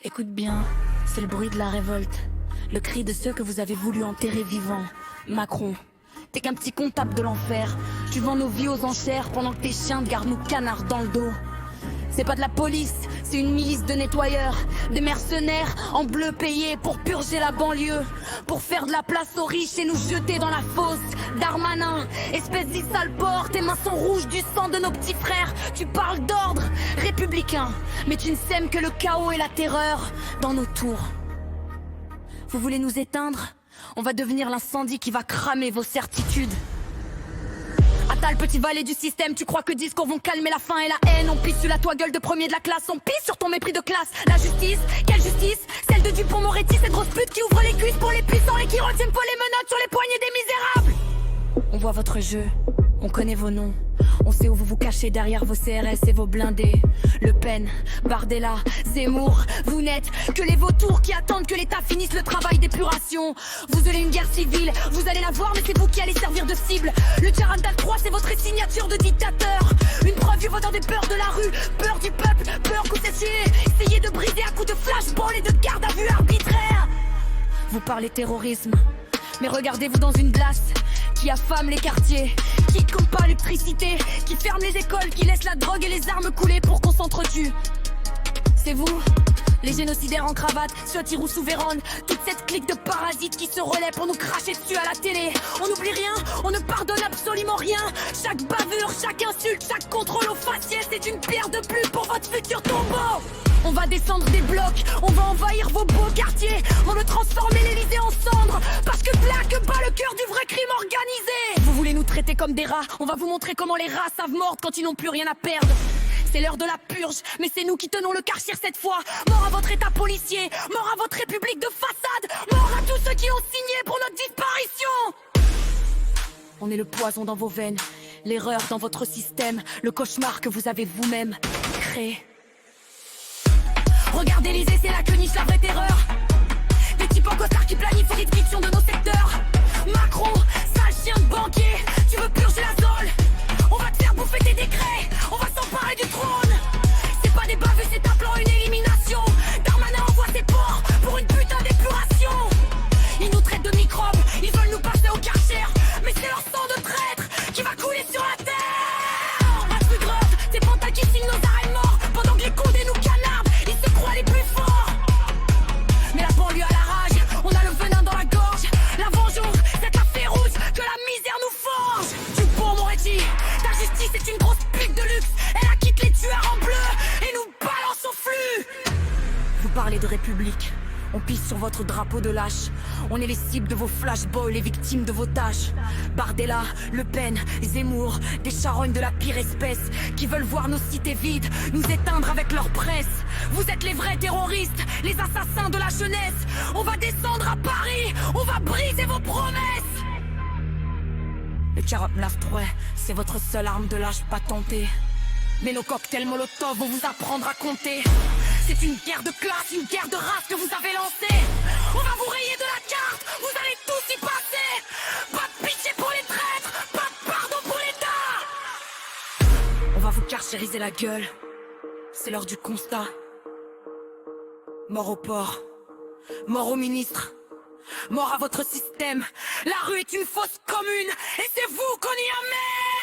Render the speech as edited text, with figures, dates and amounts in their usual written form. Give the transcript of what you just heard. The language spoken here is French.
Écoute bien, c'est le bruit de la révolte. Le cri de ceux que vous avez voulu enterrer vivants. Macron, t'es qu'un petit comptable de l'enfer. Tu vends nos vies aux enchères pendant que tes chiens te gardent nos canards dans le dos. C'est pas de la police, c'est une milice de nettoyeurs. Des mercenaires en bleu payés pour purger la banlieue. Pour faire de la place aux riches et nous jeter dans la fosse. Darmanin, espèce d'issale porc, tes mains sont rouges du sang de nos petits frères. Tu parles d'ordre républicain, mais tu ne sèmes que le chaos et la terreur dans nos tours. Vous voulez nous éteindre? On va devenir l'incendie qui va cramer vos certitudes. Attal, petit valet du système, tu crois que discours vont calmer la faim et la haine? On pisse sur la toile gueule de premier de la classe, on pisse sur ton mépris de classe. La justice, quelle justice? Celle de Dupond-Moretti, cette grosse pute qui ouvre les cuisses pour les puissants et qui retiennent pas les menottes sur les poignets des misérables. On voit votre jeu, on connaît vos noms. On sait où vous vous cachez derrière vos CRS et vos blindés. Le Pen, Bardella, Zemmour, vous n'êtes que les vautours qui attendent que l'État finisse le travail d'épuration. Vous allez une guerre civile, vous allez la voir mais c'est vous qui allez servir de cible. Le Tcharantal 3 c'est votre signature de dictateur. Une preuve du votant des peurs de la rue, peur du peuple, peur que vous essayez de briser à coups de flashball et de garde à vue arbitraire. Vous parlez terrorisme, mais regardez-vous dans une glace qui affame les quartiers, qui coupe pas l'électricité, qui ferme les écoles, qui laisse la drogue et les armes couler pour qu'on s'entretue. C'est vous, les génocidaires en cravate, Chotyrou sous Vérone, toute cette clique de parasites qui se relaient pour nous cracher dessus à la télé. On n'oublie rien, on ne pardonne absolument rien. Chaque bavure, chaque insulte, chaque contrôle au faciès c'est une pierre de plus pour votre futur tombeau. On va descendre des blocs, on va envahir vos beaux quartiers, on veut transformer l'Elysée en cendres, parce que plaque bat le cœur du vrai crime organisé. Vous voulez nous traiter comme des rats, on va vous montrer comment les rats savent mordre quand ils n'ont plus rien à perdre. C'est l'heure de la purge, mais c'est nous qui tenons le Karcher cette fois. Mort à votre état policier, mort à votre république de façade, mort à tous ceux qui ont signé pour notre disparition. On est le poison dans vos veines, l'erreur dans votre système, le cauchemar que vous avez vous-même créé. Regardez l'Élysée, c'est la queniche, la vraie terreur. Des types en costard qui planifient l'éviction de nos secteurs. Macron, sale chien de banquier, tu veux purger la zone. On va te faire bouffer tes décrets, on va s'emparer du trône. C'est pas des baveux, c'est un plan, une élimination. Darmanin envoie ses porcs pour une putain d'épuration. Ils nous traitent de microbes, ils veulent nous passer au Karcher, mais c'est leur sang de traître qui va couler sur la terre. La plus grave, c'est Panta qui signe nos arrêts morts pendant que les condés nous canardent. Ils se croient les plus forts. Mais la banlieue à la rage, on a le venin dans la gorge. La vengeance, c'est la féroce que la misère nous forge. Dupond-Moretti, ta justice est une grosse pute de luxe. Elle acquitte les tueurs en bleu et nous balance au flux. Vous parlez de république, on pisse sur votre drapeau de lâche. On est les cibles de vos flashballs, les victimes de vos tâches. Bardella, Le Pen, Zemmour, des charognes de la pire espèce qui veulent voir nos cités vides, nous éteindre avec leur presse. Vous êtes les vrais terroristes, les assassins de la jeunesse. On va descendre à Paris, on va briser vos promesses. Le Tcharantal 3, c'est votre seule arme de lâche patentée. Mais nos cocktails Molotov vont vous apprendre à compter. C'est une guerre de classe, une guerre de race que vous avez lancée. On va vous rayer de la carte, vous allez tous y passer. Pas de pitié pour les traîtres, pas de pardon pour l'État. On va vous carchériser la gueule, c'est l'heure du constat. Mort au port, mort au ministre, mort à votre système. La rue est une fosse commune et c'est vous qu'on y amène.